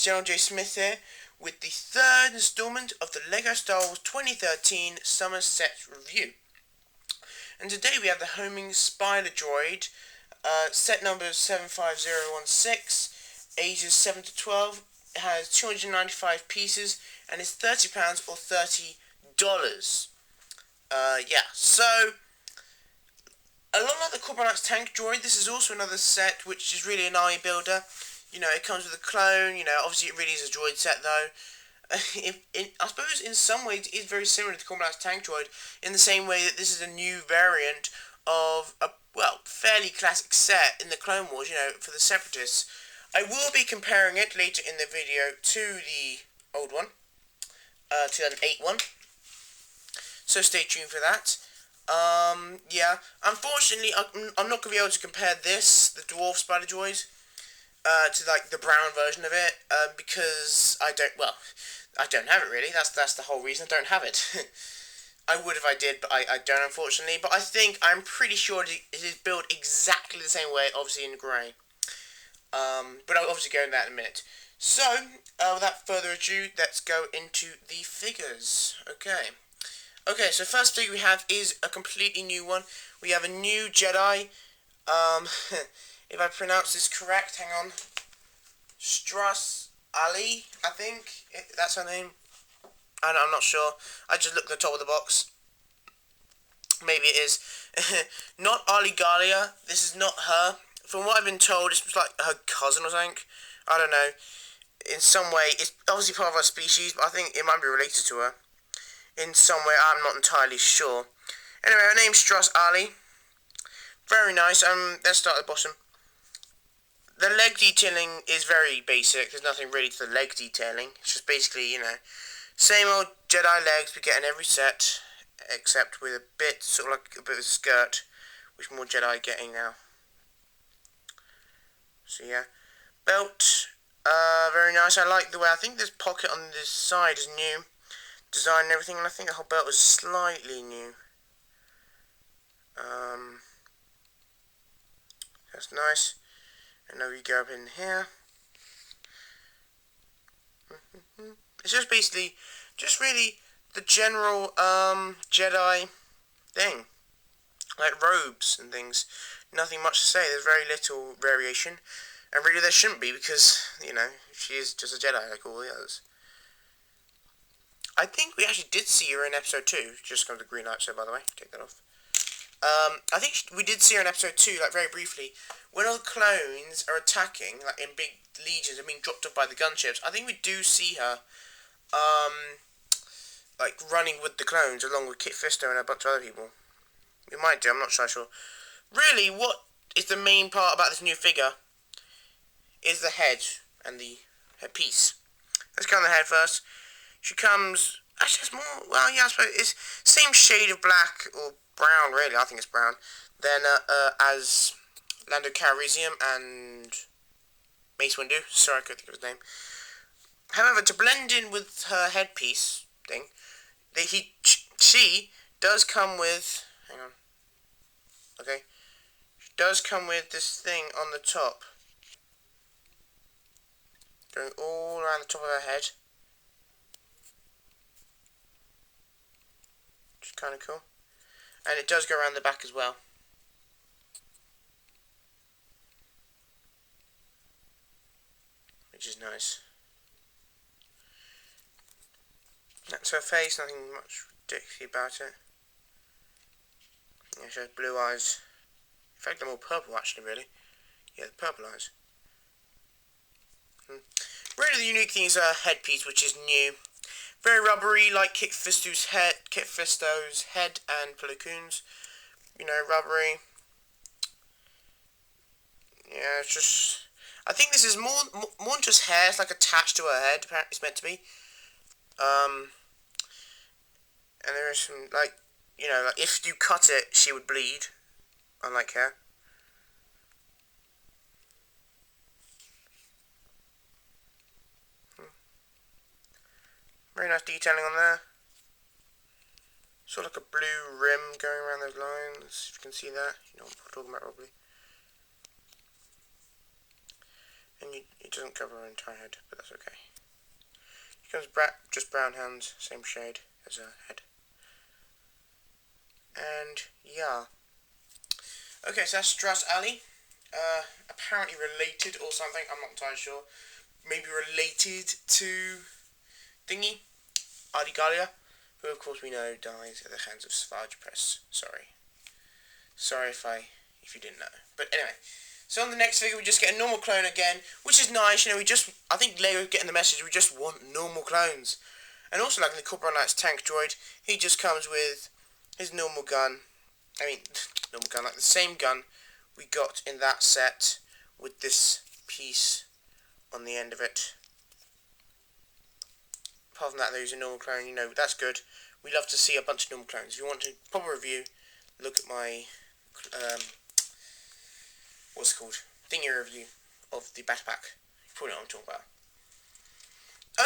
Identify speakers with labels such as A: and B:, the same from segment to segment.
A: it's GeneralJSmith here with the third installment of the LEGO Star Wars 2013 Summer Set Review. And today we have the homing spider droid, set number 75016, ages 7 to 12. It has 295 pieces and is £30 or $30. So a lot like the Corporate Tank Droid, this is also another set which is really an army builder. You know, it comes with a clone, you know, obviously it really is a droid set though. I suppose in some ways it is very similar to the Corporate Tank Droid, in the same way that this is a new variant of a, well, fairly classic set in the Clone Wars, you know, for the Separatists. I will be comparing it later in the video to the old one, 2008 one, so stay tuned for that. Unfortunately, I'm not going to be able to compare this, the Dwarf Spider Droid, to like the brown version of it, because I don't have it really. That's the whole reason I don't have it. I would if I did, but I don't, unfortunately. But I'm pretty sure it is built exactly the same way, obviously in grey. But I'll obviously go into that in a minute. So, without further ado, let's go into the figures. Okay, so first figure we have is a completely new one. We have a new Jedi, if I pronounce this correct, hang on, Struss Ali, I think, that's her name. I'm not sure, I just looked at the top of the box. Maybe it is. Not Ali Galia, this is not her. From what I've been told, it's like her cousin or something. I don't know. In some way, it's obviously part of her species, but I think it might be related to her. In some way, I'm not entirely sure. Anyway, her name's Struss Ali. Very nice. Let's start at the bottom. The leg detailing is very basic. There's nothing really to the leg detailing. It's just basically, you know, same old Jedi legs we get in every set, except with a bit, sort of like a bit of a skirt, which more Jedi are getting now. So yeah, belt, very nice. I like the way, I think this pocket on this side is new design and everything, and I think the whole belt is slightly new. That's nice. And now we go up in here. It's just basically, just really the general Jedi thing, like robes and things. Nothing much to say. There's very little variation, and really there shouldn't be, because you know she is just a Jedi like all the others. I think we actually did see her in episode 2. Just got the green light, so by the way, take that off. I think we did see her in episode 2, like very briefly, when all the clones are attacking, like in big legions and being dropped off by the gunships. I think we do see her, like running with the clones along with Kit Fisto and a bunch of other people. We might do, I'm not sure. Really, what is the main part about this new figure is the head and the headpiece. Let's go on the head first. She comes, actually it's more, well yeah, I suppose it's same shade of black or brown really, I think it's brown, than as Lando Calrissian and Mace Windu, sorry I couldn't think of his name. However, to blend in with her headpiece thing, she does come with, hang on, okay, she does come with this thing on the top, going all around the top of her head. Kind of cool, and it does go around the back as well, which is nice. That's her face, nothing much ridiculous about it. Yeah, she has blue eyes. In fact, they're more purple actually, really. Yeah, the purple eyes. Really, the unique thing is her headpiece, which is new. Very rubbery, like Kit Fisto's head and Plo Koon's. You know, rubbery. Yeah, it's just, I think this is more than just hair. It's like attached to her head. Apparently, it's meant to be. And there is some, like, you know, like if you cut it, she would bleed. Unlike hair. Very nice detailing on there. Sort of like a blue rim going around those lines, if you can see that. You know what I'm talking about, probably. And It doesn't cover her entire head, but that's okay. She comes just brown hands, same shade as her head. And yeah. Okay, so that's Strauss Alley. Apparently related or something, I'm not entirely sure. Maybe related to Thingy, Ardigalia, who of course we know dies at the hands of Savage Press. Sorry if you didn't know. But anyway, so on the next figure we just get a normal clone again, which is nice. You know, I think Lego getting the message. We just want normal clones. And also, like in the Corporal Knight's tank droid, he just comes with his normal gun. I mean, normal gun, like the same gun we got in that set with this piece on the end of it. Apart from that, there's a normal clone. You know, that's good. We love to see a bunch of normal clones. If you want a proper review, look at my what's it called? Thingy review of the Battle Pack. You probably know what I'm talking about.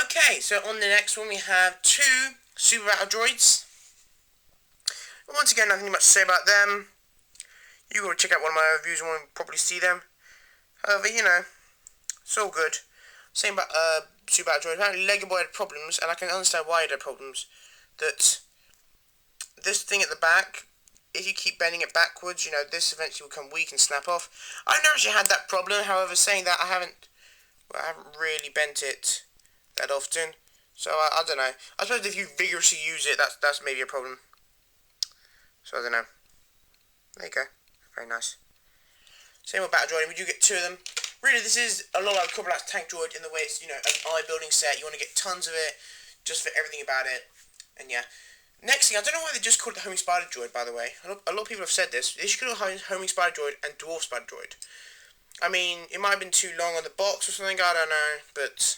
A: Okay, so on the next one we have 2 Super Battle Droids. Once again, nothing much to say about them. You go check out one of my reviews and won't probably see them. However, you know, it's all good. Same about Super Battle Droid. Apparently Lego Boy had problems, and I can understand why he had problems. That this thing at the back, if you keep bending it backwards, you know, this eventually will become weak and snap off. I've never actually had that problem. However, saying that, I haven't really bent it that often. So I don't know. I suppose if you vigorously use it, that's maybe a problem. So I don't know. There you go. Very nice. Same with Battle Droid. We do get 2 of them. Really, this is a lot like Corporal Knight's tank droid in the way it's, you know, an eye-building set. You want to get tons of it, just for everything about it. And yeah. Next thing, I don't know why they just called it the Homing Spider Droid, by the way. A lot of people have said this. They should call it Homing Spider Droid and Dwarf Spider Droid. I mean, it might have been too long on the box or something, I don't know, but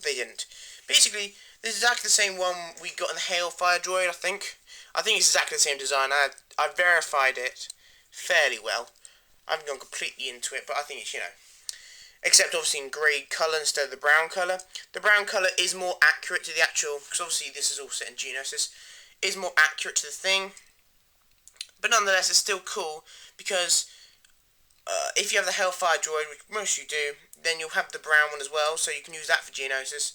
A: they didn't. Basically, this is exactly the same one we got in the Hailfire Droid, I think. I think it's exactly the same design. I verified it fairly well. I haven't gone completely into it, but I think it's, you know, except obviously in grey colour instead of the brown colour. The brown colour is more accurate to the actual, because obviously this is all set in Geonosis, is more accurate to the thing. But nonetheless, it's still cool, because if you have the Hellfire Droid, which most of you do, then you'll have the brown one as well, so you can use that for Geonosis.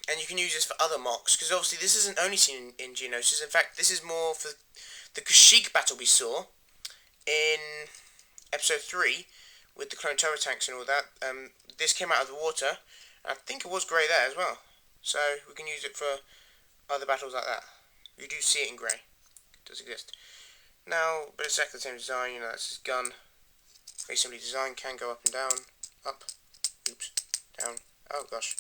A: And you can use this for other mocks, because obviously this isn't only seen in Geonosis. In fact, this is more for the Kashyyyk battle we saw in Episode 3, with the clone turbo tanks and all that. This came out of the water, and I think it was grey there as well. So we can use it for other battles like that. You do see it in grey. It does exist. Now, but it's exactly the same design, you know, that's his gun. Very simply designed, can go up and down. Up. Oops. Down. Oh gosh.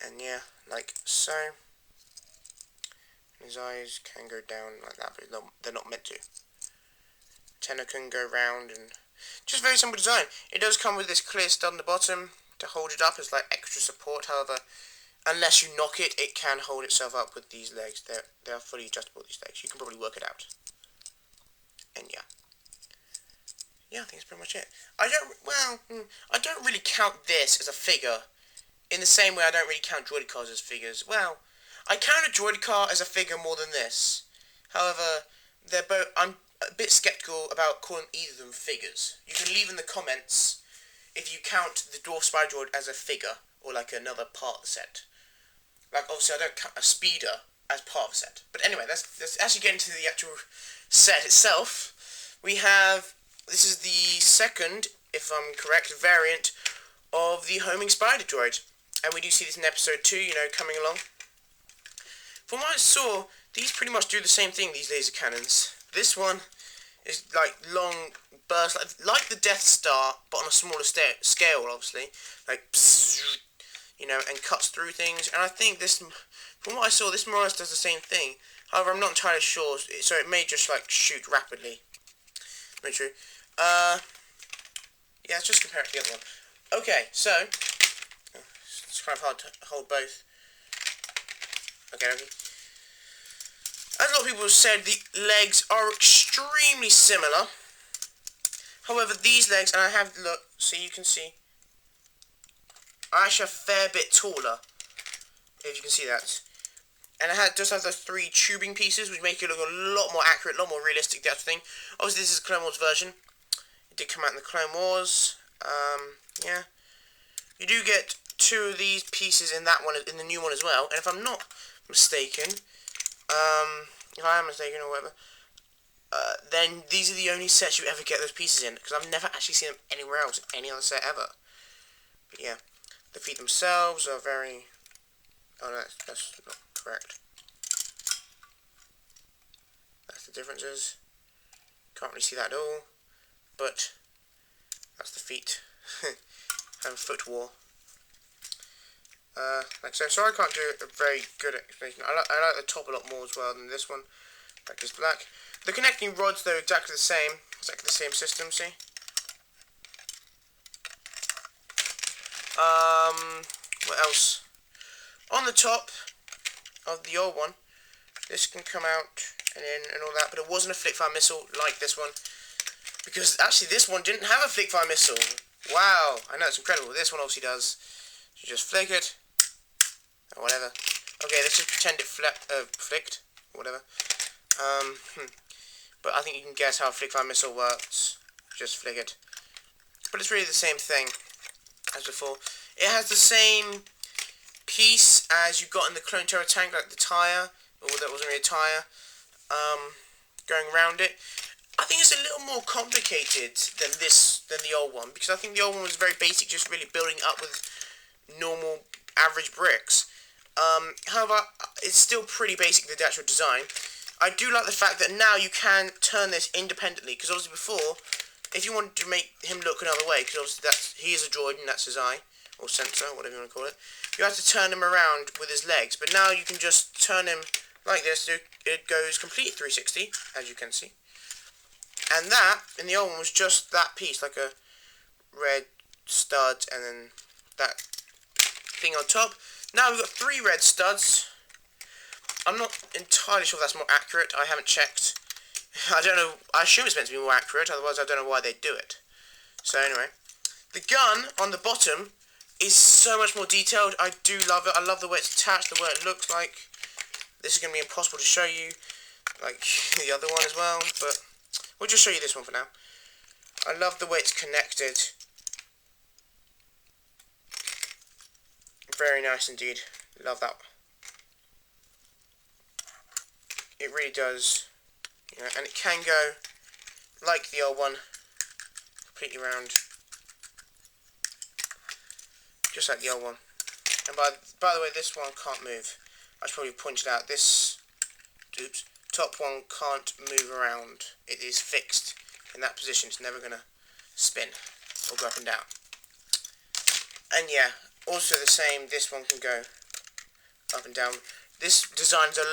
A: And yeah, like so. And his eyes can go down like that, but they're not meant to. Antenna can go round, and just very simple design. It does come with this clear stud on the bottom to hold it up as like extra support. However, unless you knock it, it can hold itself up with these legs. They are fully adjustable, these legs. You can probably work it out. And yeah. Yeah, I think that's pretty much it. I don't really count this as a figure in the same way I don't really count droid cars as figures. Well, I count a droid car as a figure more than this. However, they're both. I'm a bit skeptical about calling either of them figures. You can leave in the comments if you count the Dwarf Spy Droid as a figure or like another part of the set. Like obviously I don't count a speeder as part of the set. But anyway, let's actually get into the actual set itself. We have, this is the second, if I'm correct, variant of the Homing Spider Droid. And we do see this in episode 2, you know, coming along. From what I saw, these pretty much do the same thing, these laser cannons. This one is like long bursts, like the Death Star, but on a smaller scale, obviously. Like, psst, you know, and cuts through things. And I think this, from what I saw, this more or less does the same thing. However, I'm not entirely sure, so it may just like shoot rapidly. Very true. Yeah, let's just compare it to the other one. Okay, so it's kind of hard to hold both. Okay. As a lot of people have said, the legs are extremely similar. However, these legs, and I have, look, so you can see, are actually a fair bit taller, if you can see that. And it does have those 3 tubing pieces, which make it look a lot more accurate, a lot more realistic, that sort of thing. Obviously, this is Clone Wars version. It did come out in the Clone Wars. Yeah. You do get 2 of these pieces in that one, in the new one as well. And if I'm not mistaken, if I am mistaken or whatever, then these are the only sets you ever get those pieces in, because I've never actually seen them anywhere else, in any other set ever. But yeah, the feet themselves are very... Oh no, that's not correct. That's the differences. Can't really see that at all, but that's the feet. And foot war. Like so, sorry I can't do a very good explanation. I like the top a lot more as well than this one. Like this black. The connecting rods though exactly the same. Exactly the same system, see? What else? On the top of the old one, this can come out and in and all that, but it wasn't a flick-fire missile like this one. Because actually this one didn't have a flick-fire missile. Wow, I know, it's incredible. This one obviously does. You just flick it, or whatever. Okay, let's just pretend it flicked, or whatever. But I think you can guess how a flick-fire missile works. Just flick it. But it's really the same thing as before. It has the same piece as you got in the Clone Terror tank, like the tyre, or that wasn't really a tyre, going around it. I think it's a little more complicated than the old one, because I think the old one was very basic, just really building up with normal average bricks. However, it's still pretty basic, the actual design. I do like the fact that now you can turn this independently, because obviously before, if you wanted to make him look another way, because obviously he is a droid and that's his eye, or sensor, whatever you want to call it, you have to turn him around with his legs, but now you can just turn him like this, so it goes complete 360, as you can see. And that, in the old one, was just that piece, like a red stud, and then that thing on top. Now we've got 3 red studs. I'm not entirely sure if that's more accurate. I haven't checked. I don't know. I assume it's meant to be more accurate, otherwise I don't know why they do it. So anyway, the gun on the bottom is so much more detailed. I do love it. I love the way it's attached, the way it looks like. This is going to be impossible to show you, like the other one as well, but we'll just show you this one for now. I love the way it's connected. Very nice indeed. Love that. It really does. You know, and it can go like the old one, completely round, just like the old one. And by the way, this one can't move. I should probably point it out. This, top one can't move around. It is fixed in that position. It's never gonna spin or go up and down. And yeah, also the same. This one can go up and down. This design is a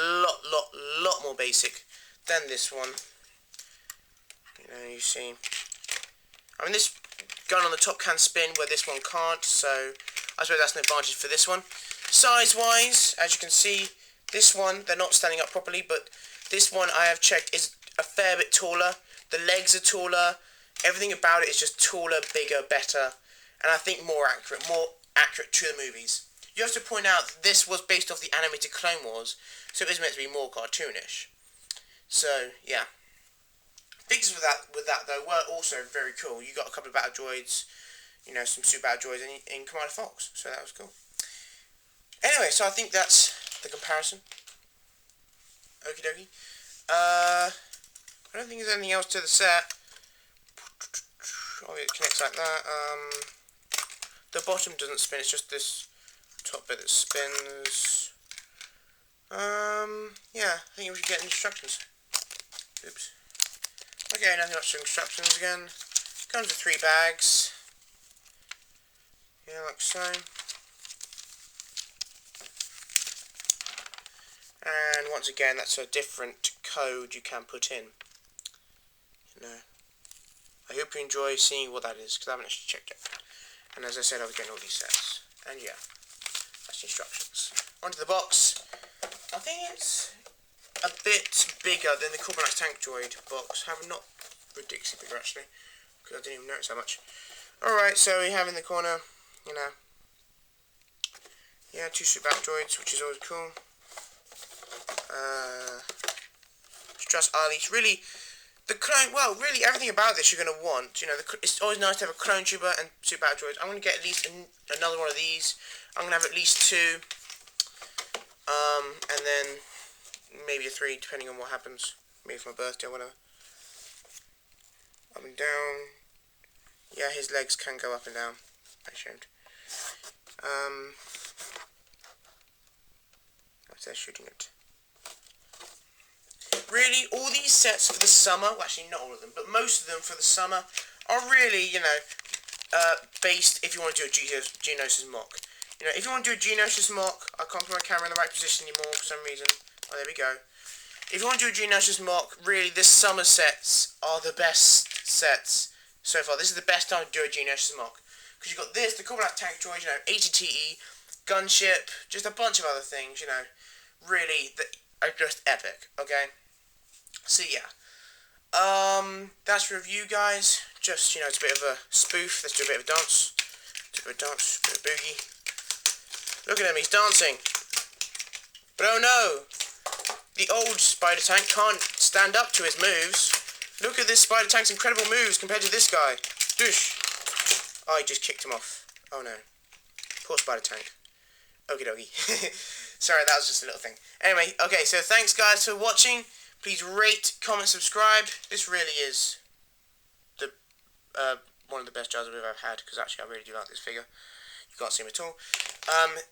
A: lot more basic than this one. You know, you see. I mean, this gun on the top can spin where this one can't, so I suppose that's an advantage for this one. Size-wise, as you can see, this one, they're not standing up properly, but this one I have checked is a fair bit taller. The legs are taller. Everything about it is just taller, bigger, better, and I think more accurate to the movies. You have to point out that this was based off the animated Clone Wars, so it is meant to be more cartoonish. So, yeah. Figures with that though were also very cool. You got a couple of battle droids, you know, some super battle droids in Commander Fox, so that was cool. Anyway, so I think that's the comparison. Okie dokie. I don't think there's anything else to the set. Oh, it connects like that. The bottom doesn't spin, it's just this top bit that spins. Yeah, I think we should get instructions. Oops. Okay, nothing much to instructions again. Comes with 3 bags. Yeah, like so. And once again, that's a different code you can put in. You know. I hope you enjoy seeing what that is, because I haven't actually checked it. And as I said, I was getting all these sets. And yeah, that's the instructions. Onto the box. I think it's a bit bigger than the Carbonite Tank Droid box. However, not ridiculously bigger actually, because I didn't even notice how much. Alright, so we have in the corner, you know, yeah, 2 super battle droids, which is always cool. Strauss Arlie, really The clone, well, really everything about this you're going to want. You know, it's always nice to have a clone trooper and 2 battle droids. I'm going to get at least another one of these. I'm going to have at least 2. And then maybe a 3, depending on what happens. Maybe for my birthday or whatever. Up and down. Yeah, his legs can go up and down. I showed. What's that shooting at? Really, all these sets for the summer, well actually not all of them, but most of them for the summer are really, you know, based if you want to do a GeneralJSmith. You know, if you want to do a GeneralJSmith, I can't put my camera in the right position anymore for some reason. Oh, there we go. If you want to do a GeneralJSmith, really, this summer sets are the best sets so far. This is the best time to do a GeneralJSmith. Because you've got this, the Cool Black Tank Droid, you know, ATTE, Gunship, just a bunch of other things, you know, really, that are just epic, okay? So, yeah. That's review, guys. Just, you know, it's a bit of a spoof. Let's do a bit of a dance. Do a bit of dance, a bit of boogie. Look at him, he's dancing. But oh no! The old Spider Tank can't stand up to his moves. Look at this Spider Tank's incredible moves compared to this guy. Doosh! Oh, he just kicked him off. Oh no. Poor Spider Tank. Okie dokie. Sorry, that was just a little thing. Anyway, okay, so thanks guys for watching. Please rate, comment, subscribe. This really is the one of the best jars I've ever had, because actually I really do like this figure. You can't see him at all.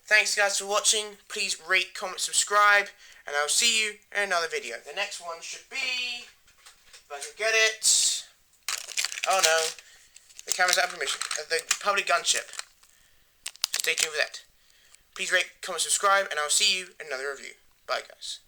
A: Thanks guys for watching. Please rate, comment, subscribe, and I'll see you in another video. The next one should be, if I can get it. Oh no, the camera's out of permission. The public gunship. So stay tuned for that. Please rate, comment, subscribe, and I'll see you in another review. Bye guys.